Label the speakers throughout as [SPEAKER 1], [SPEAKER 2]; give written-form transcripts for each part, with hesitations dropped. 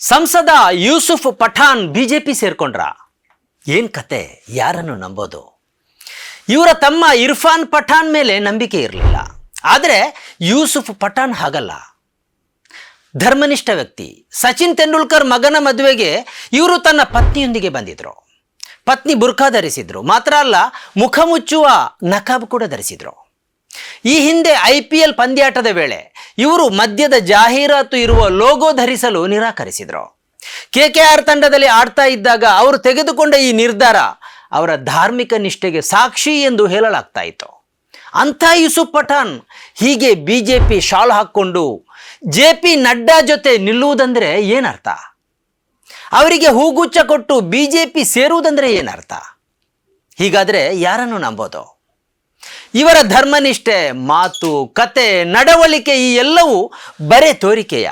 [SPEAKER 1] ಸಂಸದ ಯೂಸುಫ್ ಪಠಾಣ್ ಬಿಜೆಪಿ ಸೇರ್ಕೊಂಡ್ರ? ಏನು ಕತೆ, ಯಾರನ್ನು ನಂಬೋದು? ಇವರ ತಮ್ಮ ಇರ್ಫಾನ್ ಪಠಾಣ್ ಮೇಲೆ ನಂಬಿಕೆ ಇರಲಿಲ್ಲ. ಆದರೆ ಯೂಸುಫ್ ಪಠಾಣ್ ಹಾಗಲ್ಲ, ಧರ್ಮನಿಷ್ಠ ವ್ಯಕ್ತಿ. ಸಚಿನ್ ತೆಂಡೂಲ್ಕರ್ ಮಗನ ಮದುವೆಗೆ ಇವರು ತನ್ನ ಪತ್ನಿಯೊಂದಿಗೆ ಬಂದಿದ್ರು. ಪತ್ನಿ ಬುರ್ಖಾ ಧರಿಸಿದ್ರು. ಮಾತ್ರ ಅಲ್ಲ, ಮುಖ ಮುಚ್ಚುವ ನಕಾಬ್ ಕೂಡ ಧರಿಸಿದ್ರು. ಈ ಹಿಂದೆ IPL ಪಂದ್ಯಾಟದ ವೇಳೆ ಇವರು ಮದ್ಯದ ಜಾಹೀರಾತು ಇರುವ ಲೋಗೋ ಧರಿಸಲು ನಿರಾಕರಿಸಿದರು. KKR ತಂಡದಲ್ಲಿ ಆಡ್ತಾ ಇದ್ದಾಗ ಅವರು ತೆಗೆದುಕೊಂಡ ಈ ನಿರ್ಧಾರ ಅವರ ಧಾರ್ಮಿಕ ನಿಷ್ಠೆಗೆ ಸಾಕ್ಷಿ ಎಂದು ಹೇಳಲಾಗ್ತಾ ಇತ್ತು. ಅಂಥ ಯೂಸುಫ್ ಪಠಾಣ್ ಹೀಗೆ ಬಿಜೆಪಿ ಶಾಲ್ ಹಾಕ್ಕೊಂಡು JP ನಡ್ಡಾ ಜೊತೆ ನಿಲ್ಲುವುದಂದ್ರೆ ಏನರ್ಥ? ಅವರಿಗೆ ಹೂಗುಚ್ಚ ಕೊಟ್ಟು ಬಿಜೆಪಿ ಸೇರುವುದಂದ್ರೆ ಏನರ್ಥ? ಹೀಗಾದರೆ ಯಾರನ್ನು ನಂಬೋದು? ಇವರ ಧರ್ಮನಿಷ್ಠೆ, ಮಾತು, ಕತೆ, ನಡವಳಿಕೆ ಈ ಎಲ್ಲವೂ ಬರೇ ತೋರಿಕೆಯ?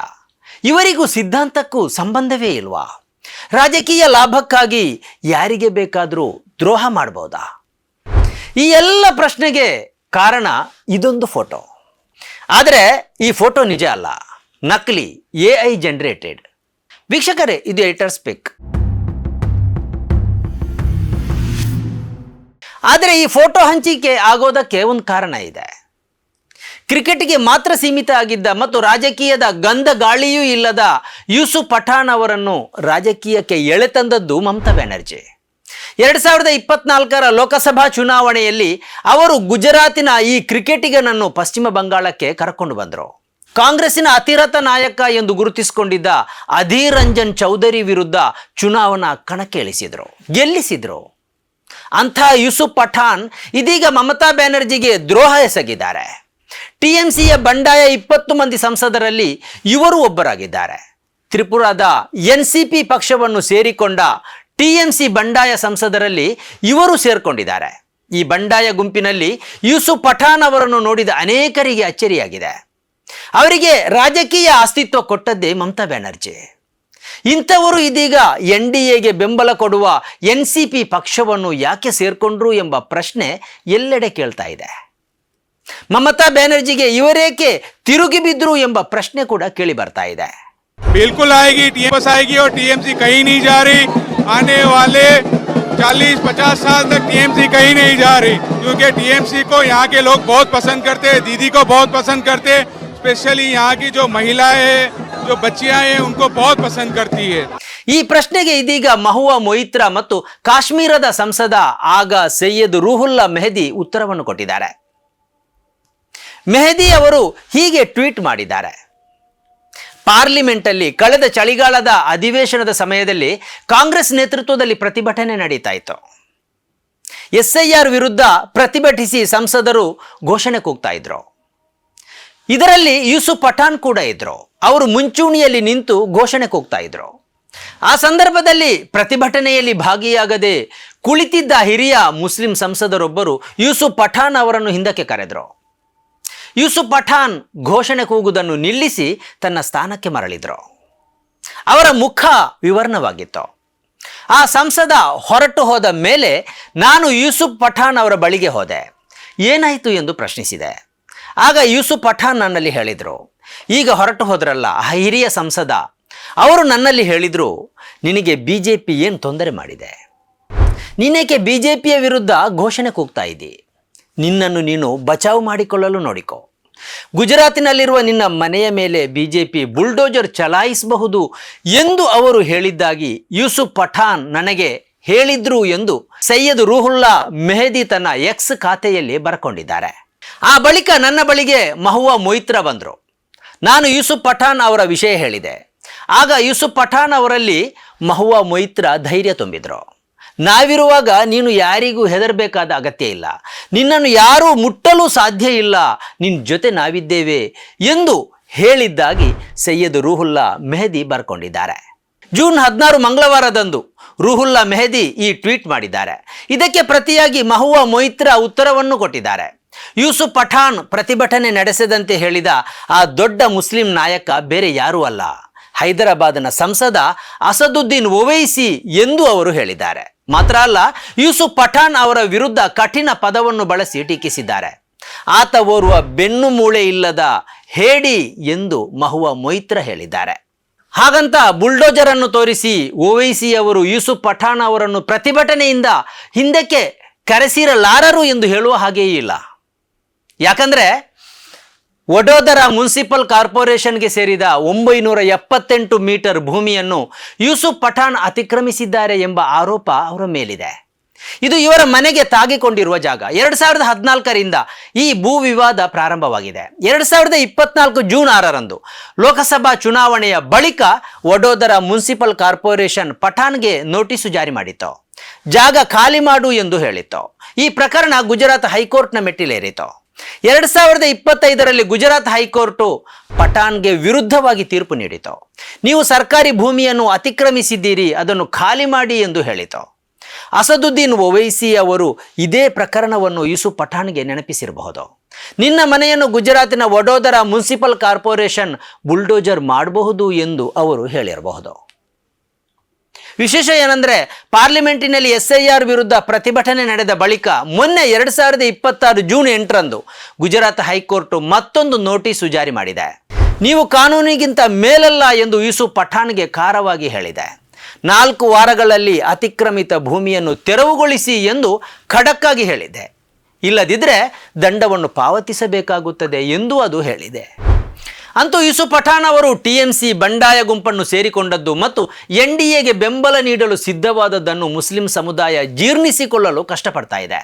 [SPEAKER 1] ಇವರಿಗೂ ಸಿದ್ಧಾಂತಕ್ಕೂ ಸಂಬಂಧವೇ ಇಲ್ವಾ? ರಾಜಕೀಯ ಲಾಭಕ್ಕಾಗಿ ಯಾರಿಗೆ ಬೇಕಾದರೂ ದ್ರೋಹ ಮಾಡಬಹುದಾ? ಈ ಎಲ್ಲ ಪ್ರಶ್ನೆಗೆ ಕಾರಣ ಇದೊಂದು ಫೋಟೋ. ಆದರೆ ಈ ಫೋಟೋ ನಿಜ ಅಲ್ಲ, ನಕಲಿ, AI ಜನರೇಟೆಡ್. ವೀಕ್ಷಕರೇ, ಇದು ಎಡಿಟರ್ಸ್ ಪಿಕ್. ಆದರೆ ಈ ಫೋಟೋ ಹಂಚಿಕೆ ಆಗೋದಕ್ಕೆ ಒಂದು ಕಾರಣ ಇದೆ. ಕ್ರಿಕೆಟ್ಗೆ ಮಾತ್ರ ಸೀಮಿತ ಆಗಿದ್ದ ಮತ್ತು ರಾಜಕೀಯದ ಗಂಧ ಗಾಳಿಯೂ ಇಲ್ಲದ ಯೂಸುಫ್ ಪಠಾಣ್ ಅವರನ್ನು ರಾಜಕೀಯಕ್ಕೆ ಎಳೆತಂದದ್ದು ಮಮತಾ ಬ್ಯಾನರ್ಜಿ. 2024ರ ಲೋಕಸಭಾ ಚುನಾವಣೆಯಲ್ಲಿ ಅವರು ಗುಜರಾತಿನ ಈ ಕ್ರಿಕೆಟಿಗನನ್ನು ಪಶ್ಚಿಮ ಬಂಗಾಳಕ್ಕೆ ಕರ್ಕೊಂಡು ಬಂದರು. ಕಾಂಗ್ರೆಸ್ಸಿನ ಅತಿರಥ ನಾಯಕ ಎಂದು ಗುರುತಿಸಿಕೊಂಡಿದ್ದ ಅಧೀರ್ ರಂಜನ್ ಚೌಧರಿ ವಿರುದ್ಧ ಚುನಾವಣಾ ಕಣಕ್ಕೆ ಇಳಿಸಿದರು, ಗೆಲ್ಲಿಸಿದರು. ಅಂಥ ಯೂಸುಫ್ ಪಠಾಣ್ ಇದೀಗ ಮಮತಾ ಬ್ಯಾನರ್ಜಿಗೆ ದ್ರೋಹ ಎಸಗಿದ್ದಾರೆ. TMCಯ ಬಂಡಾಯ 20 ಮಂದಿ ಸಂಸದರಲ್ಲಿ ಇವರು ಒಬ್ಬರಾಗಿದ್ದಾರೆ. ತ್ರಿಪುರಾದ NCP ಪಕ್ಷವನ್ನು ಸೇರಿಕೊಂಡ TMC ಬಂಡಾಯ ಸಂಸದರಲ್ಲಿ ಇವರು ಸೇರ್ಕೊಂಡಿದ್ದಾರೆ. ಈ ಬಂಡಾಯ ಗುಂಪಿನಲ್ಲಿ ಯೂಸುಫ್ ಪಠಾಣ್ ಅವರನ್ನು ನೋಡಿದ ಅನೇಕರಿಗೆ ಅಚ್ಚರಿಯಾಗಿದೆ. ಅವರಿಗೆ ರಾಜಕೀಯ ಅಸ್ತಿತ್ವ ಕೊಟ್ಟದ್ದೇ ಮಮತಾ ಬ್ಯಾನರ್ಜಿ. ಇಂಥವರು ಇದೀಗ NDAಗೆ ಬೆಂಬಲ ಕೊಡುವ NCP ಪಕ್ಷವನ್ನು ಯಾಕೆ ಸೇರ್ಕೊಂಡ್ರು ಎಂಬ ಪ್ರಶ್ನೆ ಎಲ್ಲೆಡೆ ಕೇಳ್ತಾ ಇದೆ. ಮಮತಾ ಬ್ಯಾನರ್ಜಿಗೆ ಇವರೇಕೆ ತಿರುಗಿ ಬಿದ್ರು ಎಂಬ ಪ್ರಶ್ನೆ ಕೂಡ ಕೇಳಿ ಬರ್ತಾ ಇದೆ.
[SPEAKER 2] बिल्कुल आएगी, TMS आएगी और TMC कहीं नहीं जा रही. आने वाले 40-50 साल तक TMC कहीं नहीं जा रही, क्योंकि TMC को यहाँ के लोग बहुत पसंद करते हैं, दीदी को बहुत पसंद करते हैं. स्पेशली यहाँ की जो महिलाएं हैं, जो बच्चियां हैं, उनको बहुत पसंद करती है.
[SPEAKER 1] ಈ ಪ್ರಶ್ನೆಗೆ ಇದೀಗ ಮಹುವಾ ಮೊಯಿತ್ರಾ ಮತ್ತು ಕಾಶ್ಮೀರದ ಸಂಸದ ಆಗ ಸೈಯದ್ ರೂಹುಲ್ಲಾ ಮೆಹದಿ ಉತ್ತರವನ್ನು ಕೊಟ್ಟಿದ್ದಾರೆ. ಮೆಹದಿ ಅವರು ಹೀಗೆ ಟ್ವೀಟ್ ಮಾಡಿದ್ದಾರೆ. ಪಾರ್ಲಿಮೆಂಟಲ್ಲಿ ಕಳೆದ ಚಳಿಗಾಲದ ಅಧಿವೇಶನದ ಸಮಯದಲ್ಲಿ ಕಾಂಗ್ರೆಸ್ ನೇತೃತ್ವದಲ್ಲಿ ಪ್ರತಿಭಟನೆ ನಡೀತಾ ಇತ್ತು. SIR ವಿರುದ್ಧ ಪ್ರತಿಭಟಿಸಿ ಸಂಸದರು ಘೋಷಣೆ ಕೂಗ್ತಾ ಇದ್ರು. ಇದರಲ್ಲಿ ಯೂಸುಫ್ ಪಠಾಣ್ ಕೂಡ ಇದ್ರು. ಅವರು ಮುಂಚೂಣಿಯಲ್ಲಿ ನಿಂತು ಘೋಷಣೆ ಕೂಗ್ತಾ ಇದ್ರು. ಆ ಸಂದರ್ಭದಲ್ಲಿ ಪ್ರತಿಭಟನೆಯಲ್ಲಿ ಭಾಗಿಯಾಗದೆ ಕುಳಿತಿದ್ದ ಹಿರಿಯ ಮುಸ್ಲಿಂ ಸಂಸದರೊಬ್ಬರು ಯೂಸುಫ್ ಪಠಾಣ್ ಅವರನ್ನು ಹಿಂದಕ್ಕೆ ಕರೆದರು. ಯೂಸುಫ್ ಪಠಾಣ್ ಘೋಷಣೆ ಕೂಗುವುದನ್ನು ನಿಲ್ಲಿಸಿ ತನ್ನ ಸ್ಥಾನಕ್ಕೆ ಮರಳಿದ್ರು. ಅವರ ಮುಖ ವಿವರ್ಣವಾಗಿತ್ತು. ಆ ಸಂಸದ ಹೊರಟು ಹೋದ ಮೇಲೆ ನಾನು ಯೂಸುಫ್ ಪಠಾಣ್ ಅವರ ಬಳಿಗೆ ಹೋದೆ. ಏನಾಯಿತು ಎಂದು ಪ್ರಶ್ನಿಸಿದೆ. ಆಗ ಯೂಸುಫ್ ಪಠಾಣ್ ನನ್ನಲ್ಲಿ ಹೇಳಿದರು, ಈಗ ಹೊರಟು ಹೋದ್ರಲ್ಲ ಹಿರಿಯ ಸಂಸದ, ಅವರು ನನ್ನಲ್ಲಿ ಹೇಳಿದರು, ನಿನಗೆ BJP ಏನು ತೊಂದರೆ ಮಾಡಿದೆ? ನೀನೇಕೆ BJPಯ ವಿರುದ್ಧ ಘೋಷಣೆ ಕೂಗ್ತಾ ಇದ್ದಿ? ನಿನ್ನನ್ನು ನೀನು ಬಚಾವು ಮಾಡಿಕೊಳ್ಳಲು ನೋಡಿಕೊ. ಗುಜರಾತಿನಲ್ಲಿರುವ ನಿನ್ನ ಮನೆಯ ಮೇಲೆ BJP ಬುಲ್ಡೋಜರ್ ಚಲಾಯಿಸಬಹುದು ಎಂದು ಅವರು ಹೇಳಿದ್ದಾಗಿ ಯೂಸುಫ್ ಪಠಾಣ್ ನನಗೆ ಹೇಳಿದ್ರು ಎಂದು ಸೈಯದ್ ರೂಹುಲ್ಲಾ ಮೆಹದಿ ತನ್ನ X ಖಾತೆಯಲ್ಲಿ ಬರ್ಕೊಂಡಿದ್ದಾರೆ. ಆ ಬಳಿಕ ನನ್ನ ಬಳಿಗೆ ಮಹುವಾ ಮೊಯಿತ್ರಾ ಬಂದರು. ನಾನು ಯೂಸುಫ್ ಪಠಾಣ್ ಅವರ ವಿಷಯ ಹೇಳಿದೆ. ಆಗ ಯೂಸುಫ್ ಪಠಾಣ್ ಅವರಲ್ಲಿ ಮಹುವಾ ಮೊಯಿತ್ರಾ ಧೈರ್ಯ ತುಂಬಿದ್ರು. ನಾವಿರುವಾಗ ನೀನು ಯಾರಿಗೂ ಹೆದರಬೇಕಾದ ಅಗತ್ಯ ಇಲ್ಲ, ನಿನ್ನನ್ನು ಯಾರೂ ಮುಟ್ಟಲು ಸಾಧ್ಯ ಇಲ್ಲ, ನಿನ್ನ ಜೊತೆ ನಾವಿದ್ದೇವೆ ಎಂದು ಹೇಳಿದ್ದಾಗಿ ಸೈಯದ್ ರೂಹುಲ್ಲಾ ಮೆಹದಿ ಬರ್ಕೊಂಡಿದ್ದಾರೆ. ಜೂನ್ 16 ಮಂಗಳವಾರದಂದು ರೂಹುಲ್ಲಾ ಮೆಹದಿ ಈ ಟ್ವೀಟ್ ಮಾಡಿದ್ದಾರೆ. ಇದಕ್ಕೆ ಪ್ರತಿಯಾಗಿ ಮಹುವಾ ಮೊಯಿತ್ರಾ ಉತ್ತರವನ್ನು ಕೊಟ್ಟಿದ್ದಾರೆ. ಯೂಸುಫ್ ಪಠಾಣ್ ಪ್ರತಿಭಟನೆ ನಡೆಸದಂತೆ ಹೇಳಿದ ಆ ದೊಡ್ಡ ಮುಸ್ಲಿಂ ನಾಯಕ ಬೇರೆ ಯಾರೂ ಅಲ್ಲ, ಹೈದರಾಬಾದ್ನ ಸಂಸದ ಅಸದುದ್ದೀನ್ ಒವೈಸಿ ಎಂದು ಅವರು ಹೇಳಿದ್ದಾರೆ. ಮಾತ್ರ ಅಲ್ಲ, ಯೂಸುಫ್ ಪಠಾಣ್ ಅವರ ವಿರುದ್ಧ ಕಠಿಣ ಪದವನ್ನು ಬಳಸಿ ಟೀಕಿಸಿದ್ದಾರೆ. ಆತ ಓರ್ವ ಬೆನ್ನು ಮೂಳೆ ಇಲ್ಲದ ಹೇಡಿ ಎಂದು ಮಹುವಾ ಮೊಯಿತ್ರಾ ಹೇಳಿದ್ದಾರೆ. ಹಾಗಂತ ಬುಲ್ಡೋಜರ್ ಅನ್ನು ತೋರಿಸಿ ಓವೈಸಿ ಅವರು ಯೂಸುಫ್ ಪಠಾಣ್ ಅವರನ್ನು ಪ್ರತಿಭಟನೆಯಿಂದ ಹಿಂದಕ್ಕೆ ಕರೆಸಿರಲಾರರು ಎಂದು ಹೇಳುವ ಹಾಗೆಯೇ ಇಲ್ಲ. ಯಾಕಂದರೆ ವಡೋದರ ಮುನ್ಸಿಪಲ್ ಕಾರ್ಪೊರೇಷನ್ಗೆ ಸೇರಿದ 978 ಮೀಟರ್ ಭೂಮಿಯನ್ನು ಯೂಸುಫ್ ಪಠಾಣ್ ಅತಿಕ್ರಮಿಸಿದ್ದಾರೆ ಎಂಬ ಆರೋಪ ಅವರ ಮೇಲಿದೆ. ಇದು ಇವರ ಮನೆಗೆ ತಾಗಿಕೊಂಡಿರುವ ಜಾಗ. 2014ರಿಂದ ಈ ಭೂ ವಿವಾದ ಪ್ರಾರಂಭವಾಗಿದೆ. 2024 ಜೂನ್ 6ರಂದು ಲೋಕಸಭಾ ಚುನಾವಣೆಯ ಬಳಿಕ ವಡೋದರ ಮುನ್ಸಿಪಲ್ ಕಾರ್ಪೊರೇಷನ್ ಪಠಾಣ್ಗೆ ನೋಟಿಸು ಜಾರಿ ಮಾಡಿತ್ತು. ಜಾಗ ಖಾಲಿ ಮಾಡು ಎಂದು ಹೇಳಿತ್ತು. ಈ ಪ್ರಕರಣ ಗುಜರಾತ್ ಹೈಕೋರ್ಟ್ನ ಮೆಟ್ಟಿಲೇರಿತು. 2025ರಲ್ಲಿ ಗುಜರಾತ್ ಹೈಕೋರ್ಟು ಪಠಾಣ್ಗೆ ವಿರುದ್ಧವಾಗಿ ತೀರ್ಪು ನೀಡಿತು. ನೀವು ಸರ್ಕಾರಿ ಭೂಮಿಯನ್ನು ಅತಿಕ್ರಮಿಸಿದ್ದೀರಿ, ಅದನ್ನು ಖಾಲಿ ಮಾಡಿ ಎಂದು ಹೇಳಿತು. ಅಸದುದ್ದೀನ್ ಓವೈಸಿ ಅವರು ಇದೇ ಪ್ರಕರಣವನ್ನು ಯೂಸುಫ್ ಪಠಾಣ್ಗೆ ನೆನಪಿಸಿರಬಹುದು. ನಿನ್ನ ಮನೆಯನ್ನು ಗುಜರಾತಿನ ವಡೋದರ ಮುನ್ಸಿಪಲ್ ಕಾರ್ಪೊರೇಷನ್ ಬುಲ್ಡೋಜರ್ ಮಾಡಬಹುದು ಎಂದು ಅವರು ಹೇಳಿರಬಹುದು. ವಿಶೇಷ ಏನಂದರೆ ಪಾರ್ಲಿಮೆಂಟಿನಲ್ಲಿ SIR ವಿರುದ್ಧ ಪ್ರತಿಭಟನೆ ನಡೆದ ಬಳಿಕ ಮೊನ್ನೆ 2026 ಜೂನ್ 8ರಂದು ಗುಜರಾತ್ ಹೈಕೋರ್ಟ್ ಮತ್ತೊಂದು ನೋಟಿಸು ಜಾರಿ ಮಾಡಿದೆ. ನೀವು ಕಾನೂನಿಗಿಂತ ಮೇಲಲ್ಲ ಎಂದು ಯೂಸುಫ್ ಪಠಾಣ್ಗೆ ಖಾರವಾಗಿ ಹೇಳಿದೆ. 4 ವಾರಗಳಲ್ಲಿ ಅತಿಕ್ರಮಿತ ಭೂಮಿಯನ್ನು ತೆರವುಗೊಳಿಸಿ ಎಂದು ಖಡಕ್ಕಾಗಿ ಹೇಳಿದೆ. ಇಲ್ಲದಿದ್ದರೆ ದಂಡವನ್ನು ಪಾವತಿಸಬೇಕಾಗುತ್ತದೆ ಎಂದು ಅದು ಹೇಳಿದೆ. ಅಂತೂ ಯೂಸುಫ್ ಪಠಾಣ್ ಅವರು TMC ಬಂಡಾಯ ಗುಂಪನ್ನು ಸೇರಿಕೊಂಡದ್ದು ಮತ್ತು NDAಗೆ ಬೆಂಬಲ ನೀಡಲು ಸಿದ್ಧವಾದದ್ದನ್ನು ಮುಸ್ಲಿಂ ಸಮುದಾಯ ಜೀರ್ಣಿಸಿಕೊಳ್ಳಲು ಕಷ್ಟಪಡ್ತಾ ಇದೆ.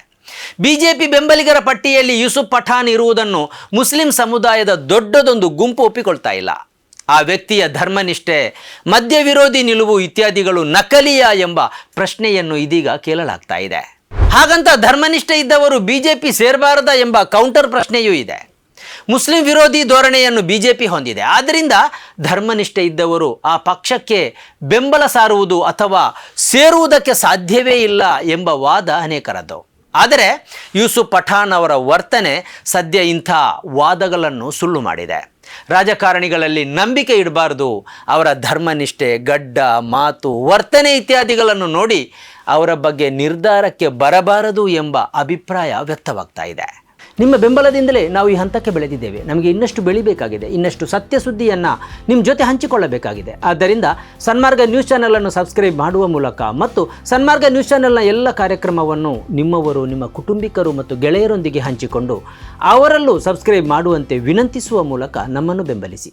[SPEAKER 1] BJP ಬೆಂಬಲಿಗರ ಪಟ್ಟಿಯಲ್ಲಿ ಯೂಸುಫ್ ಪಠಾಣ್ ಇರುವುದನ್ನು ಮುಸ್ಲಿಂ ಸಮುದಾಯದ ದೊಡ್ಡದೊಂದು ಗುಂಪು ಒಪ್ಪಿಕೊಳ್ತಾ ಇಲ್ಲ. ಆ ವ್ಯಕ್ತಿಯ ಧರ್ಮನಿಷ್ಠೆ, ಮದ್ಯ ವಿರೋಧಿ ನಿಲುವು ಇತ್ಯಾದಿಗಳು ನಕಲಿಯಾ ಎಂಬ ಪ್ರಶ್ನೆಯನ್ನು ಇದೀಗ ಕೇಳಲಾಗ್ತಾ ಇದೆ. ಹಾಗಂತ ಧರ್ಮನಿಷ್ಠೆ ಇದ್ದವರು BJP ಸೇರಬಾರದಾ ಎಂಬ ಕೌಂಟರ್ ಪ್ರಶ್ನೆಯೂ ಇದೆ. ಮುಸ್ಲಿಂ ವಿರೋಧಿ ಧೋರಣೆಯನ್ನು BJP ಹೊಂದಿದೆ. ಆದ್ದರಿಂದ ಧರ್ಮನಿಷ್ಠೆ ಇದ್ದವರು ಆ ಪಕ್ಷಕ್ಕೆ ಬೆಂಬಲ ಸಾರುವುದು ಅಥವಾ ಸೇರುವುದಕ್ಕೆ ಸಾಧ್ಯವೇ ಇಲ್ಲ ಎಂಬ ವಾದ ಅನೇಕರದ್ದು. ಆದರೆ ಯೂಸುಫ್ ಪಠಾಣ್ ಅವರ ವರ್ತನೆ ಸದ್ಯ ಇಂಥ ವಾದಗಳನ್ನು ಸುಳ್ಳು ಮಾಡಿದೆ. ರಾಜಕಾರಣಿಗಳಲ್ಲಿ ನಂಬಿಕೆ ಇಡಬಾರ್ದು. ಅವರ ಧರ್ಮನಿಷ್ಠೆ, ಗಡ್ಡ, ಮಾತು, ವರ್ತನೆ ಇತ್ಯಾದಿಗಳನ್ನು ನೋಡಿ ಅವರ ಬಗ್ಗೆ ನಿರ್ಧಾರಕ್ಕೆ ಬರಬಾರದು ಎಂಬ ಅಭಿಪ್ರಾಯ ವ್ಯಕ್ತವಾಗ್ತಾ ಇದೆ. ನಿಮ್ಮ ಬೆಂಬಲದಿಂದಲೇ ನಾವು ಈ ಹಂತಕ್ಕೆ ಬೆಳೆದಿದ್ದೇವೆ. ನಮಗೆ ಇನ್ನಷ್ಟು ಬೆಳಿಬೇಕಾಗಿದೆ, ಇನ್ನಷ್ಟು ಸತ್ಯ ಸುದ್ದಿಯನ್ನು ನಿಮ್ಮ ಜೊತೆ ಹಂಚಿಕೊಳ್ಳಬೇಕಾಗಿದೆ. ಆದ್ದರಿಂದ ಸನ್ಮಾರ್ಗ ನ್ಯೂಸ್ ಚಾನೆಲನ್ನು ಸಬ್ಸ್ಕ್ರೈಬ್ ಮಾಡುವ ಮೂಲಕ ಮತ್ತು ಸನ್ಮಾರ್ಗ ನ್ಯೂಸ್ ಚಾನೆಲ್ನ ಎಲ್ಲ ಕಾರ್ಯಕ್ರಮವನ್ನು ನಿಮ್ಮವರು, ನಿಮ್ಮ ಕುಟುಂಬಿಕರು ಮತ್ತು ಗೆಳೆಯರೊಂದಿಗೆ ಹಂಚಿಕೊಂಡು ಅವರಲ್ಲೂ ಸಬ್ಸ್ಕ್ರೈಬ್ ಮಾಡುವಂತೆ ವಿನಂತಿಸುವ ಮೂಲಕ ನಮ್ಮನ್ನು ಬೆಂಬಲಿಸಿ.